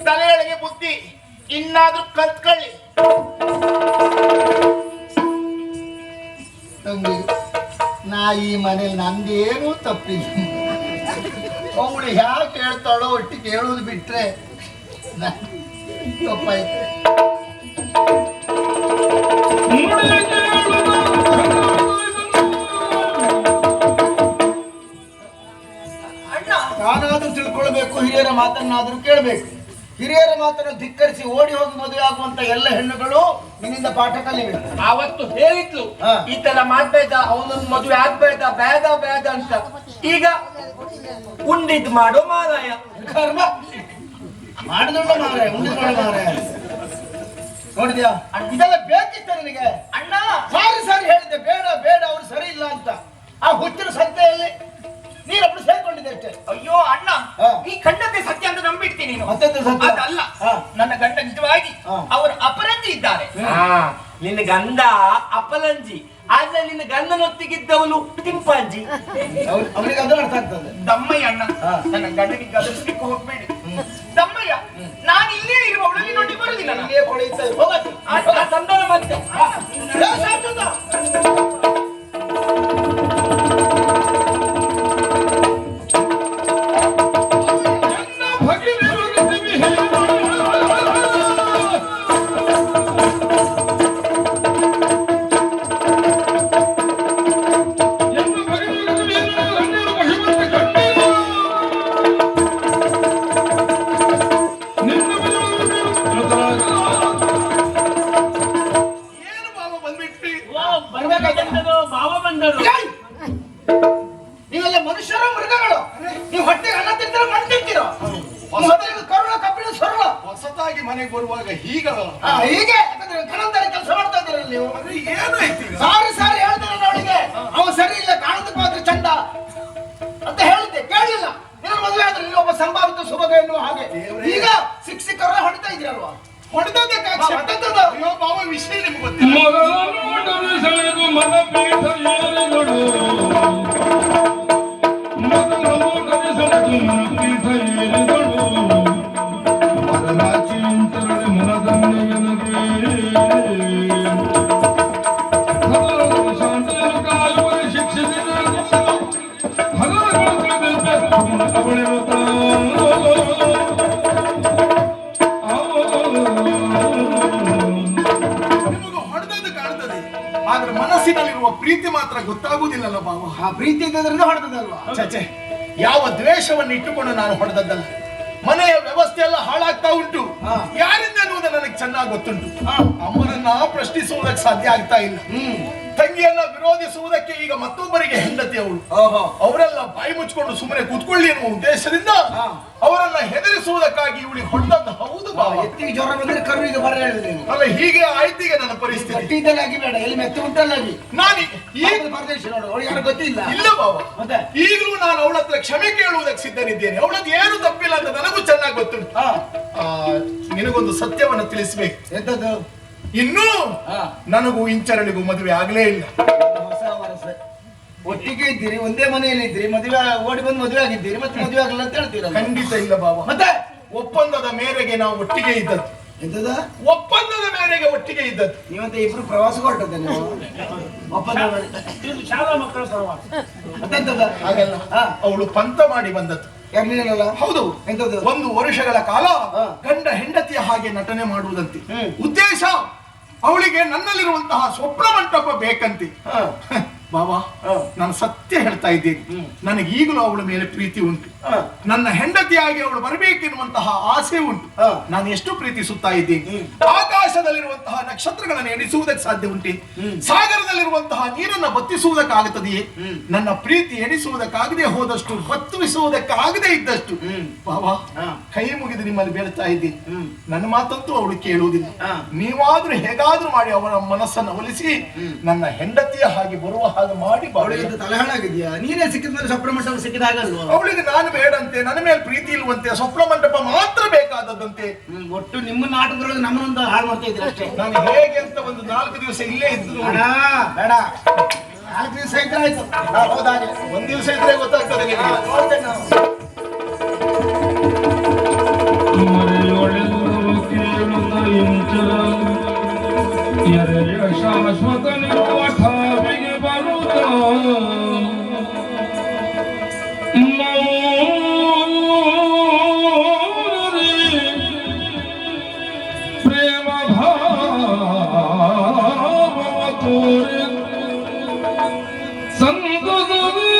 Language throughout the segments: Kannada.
ತಲೆಯೊಳಗೆ ಬುದ್ಧಿ ಇನ್ನಾದ್ರೂ ಕಲ್ತ್ಕೊಳ್ಳಿ. ತಂಗಿ, ನಾ ಈ ಮನೇಲಿ ನಂದೇನೂ ತಪ್ಪಿಲ್ಲ. ಅವಳು ಯಾಕೆ ಹೇಳ್ತಾಳೋ ಒಟ್ಟಿಗೆ ಹೇಳೋದು ಬಿಟ್ರೆ ತಪ್ಪಾಯ್ತು. ನಾನಾದ್ರೂ ತಿಳ್ಕೊಳ್ಬೇಕು, ಹಿರಿಯರ ಮಾತನ್ನಾದ್ರೂ ಕೇಳಬೇಕು. ಹಿರಿಯರ ಮಾತನ್ನು ಧಿಕ್ಕರಿಸಿ ಓಡಿ ಹೋಗಿ ಮದುವೆ ಆಗುವಂತ ಎಲ್ಲ ಹೆಣ್ಣುಗಳು ನಿನ್ನಿಂದ ಪಾಠ ಕಲಿಬೇಕು. ಆವತ್ತು ಹೇಳಿದ್ಲು ಈ ತರ ಮಾಡ್ಬೇಡ, ಅವನೊಂದು ಮದುವೆ ಆಗ್ಬೇಡ, ಬೇಡ ಬೇಡ ಅಂತ. ಈಗ ಉಂಡಿದ್ ಮಾಡೋ ಮಾರಾಯ, ಕರ್ಮ ಮಾಡಿದೊಂಡ ಮಾರಾಯ, ಉಂಡಿದ್ ಮಾಡೋ ಮಾರಾಯ. ನೋಡಿದ್ಯಾ, ಇದೆಲ್ಲ ಬೇಕಿತ್ತ ನಿನಗೆ? ಅಣ್ಣ ಸಾರಿ ಹೇಳಿದ್ದೆ ಬೇಡ ಬೇಡ, ಅವ್ರು ಸರಿ ಇಲ್ಲ ಅಂತ. ಆ ಹುಚ್ಚಿನ ಸಂತೆಯಲ್ಲಿ ನೀನೊಬ್ಳು ಸೇರ್ಕೊಂಡಿದ್ದೆ ಅಷ್ಟೇ. ಅಯ್ಯೋ ಅಣ್ಣ, ಈ ಕಂಡದ್ದೇ ಸತ್ಯ ಅಂತ ನಂಬಿಡ್ತೀನಿ ನೀನು. ಅದಲ್ಲ, ನನ್ನ ಗಂಡ ನಿಜವಾಗಿ ಅವರು ಅಪರಂಜಿ ಇದ್ದಾರೆ. ನಿನ್ನ ಗಂಡ ಅಪರಂಜಿ, ಆದ್ರೆ ನಿನ್ನ ಗಂಡನೊತ್ತಿಗಿದ್ದವನು ಟಿಂಪಾಂಜಿ. ಅವನಿಗೆ ಅದು ಅರ್ಥ ಆಗ್ತದೆ. ದಮ್ಮಯ್ಯ ಅಣ್ಣ, ನನ್ನ ಗಂಡನಿಗೆ ಗದರ್ಸ್ಲಿಕ್ಕೆ ಹೋಗ್ಬೇಡಿ. ದಮ್ಮಯ್ಯ, ನಾನು ಇಲ್ಲೇ ಇರುವವಳು ನಿನ್ನೊಟ್ಟಿಗೆ ಬರುದಿಲ್ಲ. ಇಲ್ಲೇ ಕೊಳೆಯುತ್ತದೆ, ಹೋಗತ್ತೆ ಸಂಧಾನ ಮತ್ತೆ. ನೀವೆಲ್ಲ ಮನುಷ್ಯರು ಮೃಗಗಳು? ನೀವು ಹೊಟ್ಟೆಗೆ ಅನ್ನ ತಿಂತೀರೋ ಮಣ್ಣು ತಿಂತೀರೋ? ಕರುಣ ಕಬ್ಬಿಣ ಸರಳ. ಹೊಸದಾಗಿ ಮನೆಗೆ ಬರುವಾಗ ಹೀಗೆ ಕಣಂತಾರೆ ಕೆಲಸ ಮಾಡ್ತಾ ಇದ್ದೀರಲ್ಲ ನೀವು. ಏನಾಯ್ತು? ಸಾರಿ ಹೇಳ್ತಾರೆ ಅವಳಿಗೆ, ಅವ ಸರಿ ಇಲ್ಲ, ಕಾಣದಕ್ಕೆ ಮಾತ್ರ ಚಂದ ಅಂತ ಹೇಳಿದ್ದೆ, ಕೇಳಲಿಲ್ಲ. ನಿನ್ನ ಮದುವೆ ಆದ್ರೆ ನೀವು ಒಬ್ಬ ಸಂಭಾವಿತ ಸುಭಗ ಎನ್ನುವ ಹಾಗೆ. ಈಗ ಸಿಕ್ಕರ ಹೊಡಿತಾ ಇದ್ದೀರಲ್ವಾ? ಹೊಡೆದಕ್ಕೆ ಅಯ್ಯೋ ಬಾವ, ವಿಷಯ ನಿಮ್ಗೆ ಗೊತ್ತಿಲ್ಲ. ಆದ್ರೆ ಮನಸ್ಸಿನಲ್ಲಿರುವ ಪ್ರೀತಿ ಮಾತ್ರ ಗೊತ್ತಾಗುವುದಿಲ್ಲಲ್ಲ ಬಾವ. ಆ ಪ್ರೀತಿ ಇದ್ದದ್ರಿಂದ ಹೊಡೆದಲ್ವಾ? ಚಚೆ, ಯಾವ ದ್ವೇಷವನ್ನು ಇಟ್ಟುಕೊಂಡು ನಾನು ಹೊಡೆದದ್ದಲ್ಲ. ಮನೆಯ ವ್ಯವಸ್ಥೆ ಎಲ್ಲ ಹಾಳಾಗ್ತಾ ಉಂಟು. ಯಾರಿಂದ ಅನ್ನುವುದು ನನಗೆ ಚೆನ್ನಾಗಿ ಗೊತ್ತುಂಟು. ಅಮ್ಮನನ್ನ ಪ್ರಶ್ನಿಸುವುದಕ್ಕೆ ಸಾಧ್ಯ ಆಗ್ತಾ ಇಲ್ಲ. ತಂಗಿಯನ್ನ ವಿರೋಧಿಸುವುದಕ್ಕೆ ಈಗ ಮತ್ತೊಬ್ಬರಿಗೆ ಹೆಂಡತಿ ಅವಳು. ಅವರೆಲ್ಲ ಬಾಯಿ ಮುಚ್ಕೊಂಡು ಸುಮ್ಮನೆ ಕೂತ್ಕೊಳ್ಳಿ ಎನ್ನುವ ಉದ್ದೇಶದಿಂದ ಅವರನ್ನ ಹೆದರಿಸುವುದಕ್ಕಾಗಿ ಇವಳಿಗೆ ಹೊಡೆದದ್ದು ಹೌದು. ಎತ್ತಿಗೆ ಜ್ವರ ಬಂದ್ರೆ ಕರುವಿಗೆ ಬರ ಹೇಳಿದೆ ಅಲ್ಲ, ಹೀಗೆ ಆಯ್ತೀಗ ನನ್ನ ಪರಿಸ್ಥಿತಿ. ಬೇಡ, ಎಲ್ಲಿ ಮೆತ್ತ ಉಂಟಲ್ಲಾಗಿ ನಾನು ಈಗ ಪ್ರದೇಶ ನೋಡು, ಅವಳು ಯಾರು ಗೊತ್ತಿಲ್ಲ. ಇಲ್ಲ ಬಾವ, ಈಗಲೂ ನಾನು ಅವಳ ಹತ್ರ ಕ್ಷಮೆ ಕೇಳುವುದಕ್ಕೆ ಸಿದ್ಧನಿದ್ದೇನೆ. ಅವಳದ್ದು ಏನು ತಪ್ಪಿಲ್ಲ ಅಂತ ನನಗೂ ಚೆನ್ನಾಗಿ ಗೊತ್ತುಂಟು. ನಿನಗೊಂದು ಸತ್ಯವನ್ನು ತಿಳಿಸ್ಬೇಕು. ಎಂತದ್ದು? ಇನ್ನೂ ನನಗೂ ಇಂಚರಳಿಗೂ ಮದುವೆ ಆಗ್ಲೇ ಇಲ್ಲ. ಹೊಸ ವರಸ ಒಟ್ಟಿಗೆ ಇದ್ದೀರಿ, ಒಂದೇ ಮನೆಯಲ್ಲಿ ಇದ್ದೀರಿ, ಮದುವೆ ಓಡಿ ಬಂದು ಮದುವೆ ಆಗಿದ್ದೀರಿ, ಮತ್ತೆ ಮದುವೆ ಆಗಲ್ಲ ಅಂತ ಹೇಳ್ತೀರ? ಖಂಡಿತ ಇಲ್ಲ ಬಾಬಾ. ಮತ್ತೆ ಒಪ್ಪಂದದ ಮೇರೆಗೆ ನಾವು ಒಟ್ಟಿಗೆ ಇದ್ದದ್ದು. ಎಂತದ? ಒಪ್ಪಂದದ ಮೇರೆಗೆ ಒಟ್ಟಿಗೆ ಇದ್ದದ್ದು. ನೀವಂತ ಇಬ್ರು ಪ್ರವಾಸ ಹೊರಟದ ನೀವು? ಒಪ್ಪಂದ ಶಾಲಾ ಮಕ್ಕಳ ಪ್ರವಾಸ ಮತ್ತೆಂತದ? ಹಾಗಲ್ಲ, ಅವಳು ಪಂತ ಮಾಡಿ ಬಂದದ್ದು. ಯಾರಿಲ್ಲ? ಹೌದು. ಎಂತದ್ದು? 1 ವರ್ಷಗಳ ಕಾಲ ಗಂಡ ಹೆಂಡತಿಯ ಹಾಗೆ ನಟನೆ ಮಾಡುವುದಂತೆ. ಉದ್ದೇಶ, ಅವಳಿಗೆ ನನ್ನಲ್ಲಿರುವಂತಹ ಸ್ವಪ್ನ ಮಂಟಪ ಬೇಕಂತೆ. ಬಾಬಾ, ನಾನು ಸತ್ಯ ಹೇಳ್ತಾ ಇದ್ದೇನೆ, ನನಗೆ ಈಗಲೂ ಅವಳ ಮೇಲೆ ಪ್ರೀತಿ ಉಂಟು. ನನ್ನ ಹೆಂಡತಿಯಾಗಿ ಅವಳು ಬರಬೇಕೆನ್ನುವಂತಹ ಆಸೆ ಉಂಟು. ನಾನು ಎಷ್ಟು ಪ್ರೀತಿಸುತ್ತಾ ಇದ್ದೀನಿ. ಆಕಾಶದಲ್ಲಿರುವಂತಹ ನಕ್ಷತ್ರಗಳನ್ನು ಎಣಿಸುವುದಕ್ಕೆ ಸಾಧ್ಯ ಉಂಟೆ? ಸಾಗರದಲ್ಲಿರುವಂತಹ ನೀರನ್ನು ಬತ್ತಿಸುವುದಕ್ಕಾಗುತ್ತದೆಯೇ? ನನ್ನ ಪ್ರೀತಿ ಎಣಿಸುವುದಕ್ಕಾಗದೆ ಹೋದಷ್ಟು, ಬತ್ತಿಸುವುದಕ್ಕಾಗದೆ ಇದ್ದಷ್ಟು ಬಾಬಾ, ಕೈ ಮುಗಿದು ನಿಮ್ಮಲ್ಲಿ ಬೇಡ್ತಾ ಇದ್ದೀನಿ. ನನ್ನ ಮಾತಂತೂ ಅವಳು ಕೇಳುವುದಿಲ್ಲ. ನೀವಾದ್ರೂ ಹೇಗಾದ್ರೂ ಮಾಡಿ ಅವರ ಮನಸ್ಸನ್ನು ಒಲಿಸಿ ನನ್ನ ಹೆಂಡತಿಯ ಹಾಗೆ ಬರುವ ಹಾಗೆ ಮಾಡಿ. ಅವಳಿಗೆ ತಲೆಹಣಾಗಿದ್ಯಾ? ನೀನೇ ಸಿಕ್ಕಿದ ಮೇಲೆ ಸ್ವಪ್ನ ಮಂಟಪ ಸಿಕ್ಕಿದ ಹಾಗಲ್ವಾ? ಅವಳಿಗೆ ನಾನು ಬೇಡಂತೆ, ನನ್ನ ಮೇಲೆ ಪ್ರೀತಿ ಇಲ್ವಂತೆ, ಸ್ವಪ್ನ ಮಂಟಪ ಮಾತ್ರ ಬೇಕಾದದ್ದಂತೆ. ಒಟ್ಟು ನಿಮ್ಮ ನಾಟಕದೊಳಗೆ ನಮ್ಮನ್ನೊಂದು ಹಾಳು ಮಾಡ್ತಾ ಇದ್ರೆ ಅಷ್ಟೇ. ನಾನು ಹೇಗೆ ಅಂತ ಒಂದು 4 ದಿವಸ ಇಲ್ಲೇ ಇದ್ದು ಬೇಡ, 4 ದಿವಸ ಇದ್ರೆ ಆಯ್ತು. ಹೌದಾಗೆ 1 ದಿವಸ ಇದ್ರೆ ಗೊತ್ತಾಗ್ತದೆ. ನೋಡ್ತೇನೆ ನಾವು. ಮರೆಯೊಳೆಂದರು ಕೇಳುತ್ತ ಇಂಚರ ಎರೆಯ ಶಾಶ್ವತ ನಿರುವ ಠಾವಿಗೆ ಬರುತ್ತ ಪ್ರೇಮ ಭಾವ ತೋರೆ ಸಂತದಲ್ಲಿ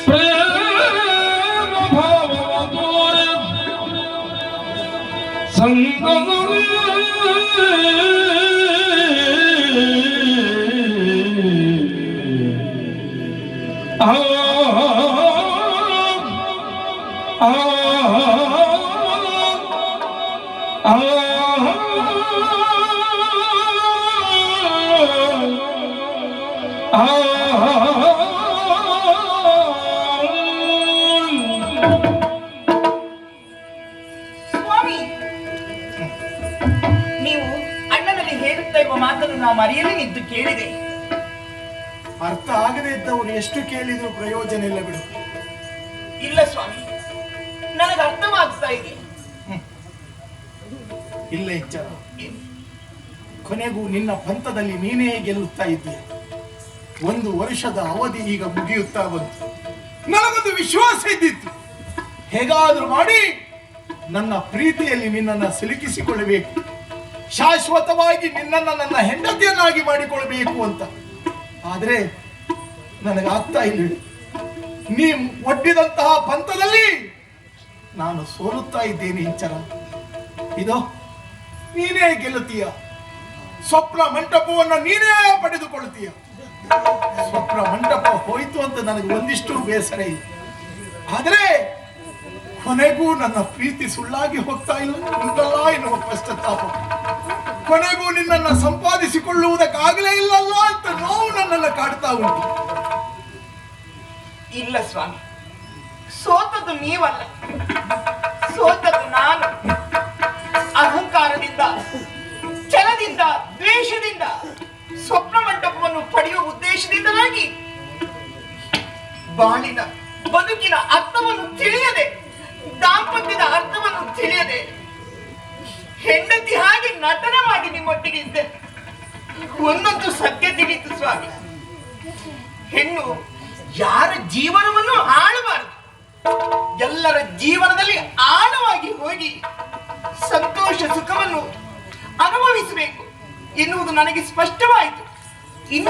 ಪ್ರೇಮ ಭಾವ ತೋರೆ ಸಂತದಲ್ಲಿ ಸ್ವಾಮಿ, ನೀವು ಅಣ್ಣನಲ್ಲಿ ಹೇಳುತ್ತಾ ಇರುವ ಮಾತನ್ನು ನಾ ಮರೆಯಲೇ ನಿದ್ದು ಕೇಳಿದೆ. ಅರ್ಥ ಆಗದೆ ಇದ್ದವರು ಎಷ್ಟು ಕೇಳಿದ್ರು ಪ್ರಯೋಜನ ಇಲ್ಲ ಬಿಡು. ಇಲ್ಲ ಸ್ವಾಮಿ, ನನಗೆ ಅರ್ಥವಾಗ್ತಾ ಇದೆ. ಇಲ್ಲ ಎಚ್ಚರ, ಕೊನೆಗೂ ನಿನ್ನ ಪಂಥದಲ್ಲಿ ನೀನೇ ಗೆಲ್ಲುತ್ತಾ ಇದ್ದೀಯ. 1 ವರ್ಷದ ಅವಧಿ ಈಗ ಮುಗಿಯುತ್ತಾ ಬಂತು. ನನಗೊಂದು ವಿಶ್ವಾಸ ಇದ್ದಿತ್ತು, ಹೇಗಾದ್ರೂ ಮಾಡಿ ನನ್ನ ಪ್ರೀತಿಯಲ್ಲಿ ನಿನ್ನನ್ನು ಸಿಲುಕಿಸಿಕೊಳ್ಳಬೇಕು, ಶಾಶ್ವತವಾಗಿ ನಿನ್ನನ್ನು ನನ್ನ ಹೆಂಡತಿಯನ್ನಾಗಿ ಮಾಡಿಕೊಳ್ಳಬೇಕು ಅಂತ. ಆದ್ರೆ ನನಗಾಗ್ತಾ ಇಲ್ಲ. ನೀ ಒಡ್ಡಿದಂತಹ ಪಂಥದಲ್ಲಿ ನಾನು ಸೋಲುತ್ತಾ ಇದ್ದೇನೆ ಇಂಚರ. ಇದು ನೀನೇ ಗೆಲ್ಲುತ್ತೀಯ, ಸ್ವಪ್ನ ಮಂಟಪವನ್ನು ನೀನೇ ಪಡೆದುಕೊಳ್ಳುತ್ತೀಯ. ಸ್ವಪ್ನ ಮಂಟಪ ಹೋಯ್ತು ಅಂತ ನನಗೆ ಒಂದಿಷ್ಟು ಬೇಸರ ಇದೆ. ಆದರೆ ಕೊನೆಗೂ ನನ್ನ ಪ್ರೀತಿ ಸುಳ್ಳಾಗಿ ಹೋಗ್ತಾ ಇಲ್ಲ ಎನ್ನುವ ಪಶ್ಚಾತ್ತಾಪ, ಕೊನೆಗೂ ನಿನ್ನನ್ನು ಸಂಪಾದಿಸಿಕೊಳ್ಳುವುದಕ್ಕಾಗಲೇ ಇಲ್ಲಲ್ಲ ಅಂತ ನೋವು ನನ್ನನ್ನು ಕಾಡ್ತಾ ಉಂಟು. ಇಲ್ಲ ಸ್ವಾಮಿ, ಸೋತದ್ದು ನೀವಲ್ಲ, ಸೋತದ್ದು ನಾನು. ಅಹಂಕಾರದಿಂದ, ಛಲದಿಂದ, ದ್ವೇಷದಿಂದ ಸ್ವಪ್ನ ಮಂಟಪವನ್ನು ಪಡೆಯುವ ಉದ್ದೇಶದಿಂದಲಾಗಿ ಬಾಳಿನ ಬದುಕಿನ ಅರ್ಥವನ್ನು ತಿಳಿಯದೆ, ದಾಂಪತ್ಯದ ಅರ್ಥವನ್ನು ತಿಳಿಯದೆ ಹೆಂಡತಿ ಹಾಗೆ ನಟನೆ ಮಾಡಿ ನಿಮ್ಮೊಟ್ಟಿಗೆ ಇದ್ದೆ. ಒಂದೊಂದು ಸತ್ಯ ತಿಳಿಯಿತು ಸ್ವಾಮಿ, ಹೆಣ್ಣು ಯಾರ ಜೀವನವನ್ನು ಆಳಬಾರದು, ಎಲ್ಲರ ಜೀವನದಲ್ಲಿ ಆಳವಾಗಿ ಹೋಗಿ ಸಂತೋಷ ಸುಖವನ್ನು ಅನುಭವಿಸಬೇಕು ಎನ್ನುವುದು ನನಗೆ ಸ್ಪಷ್ಟವಾಯಿತು. ಇನ್ನು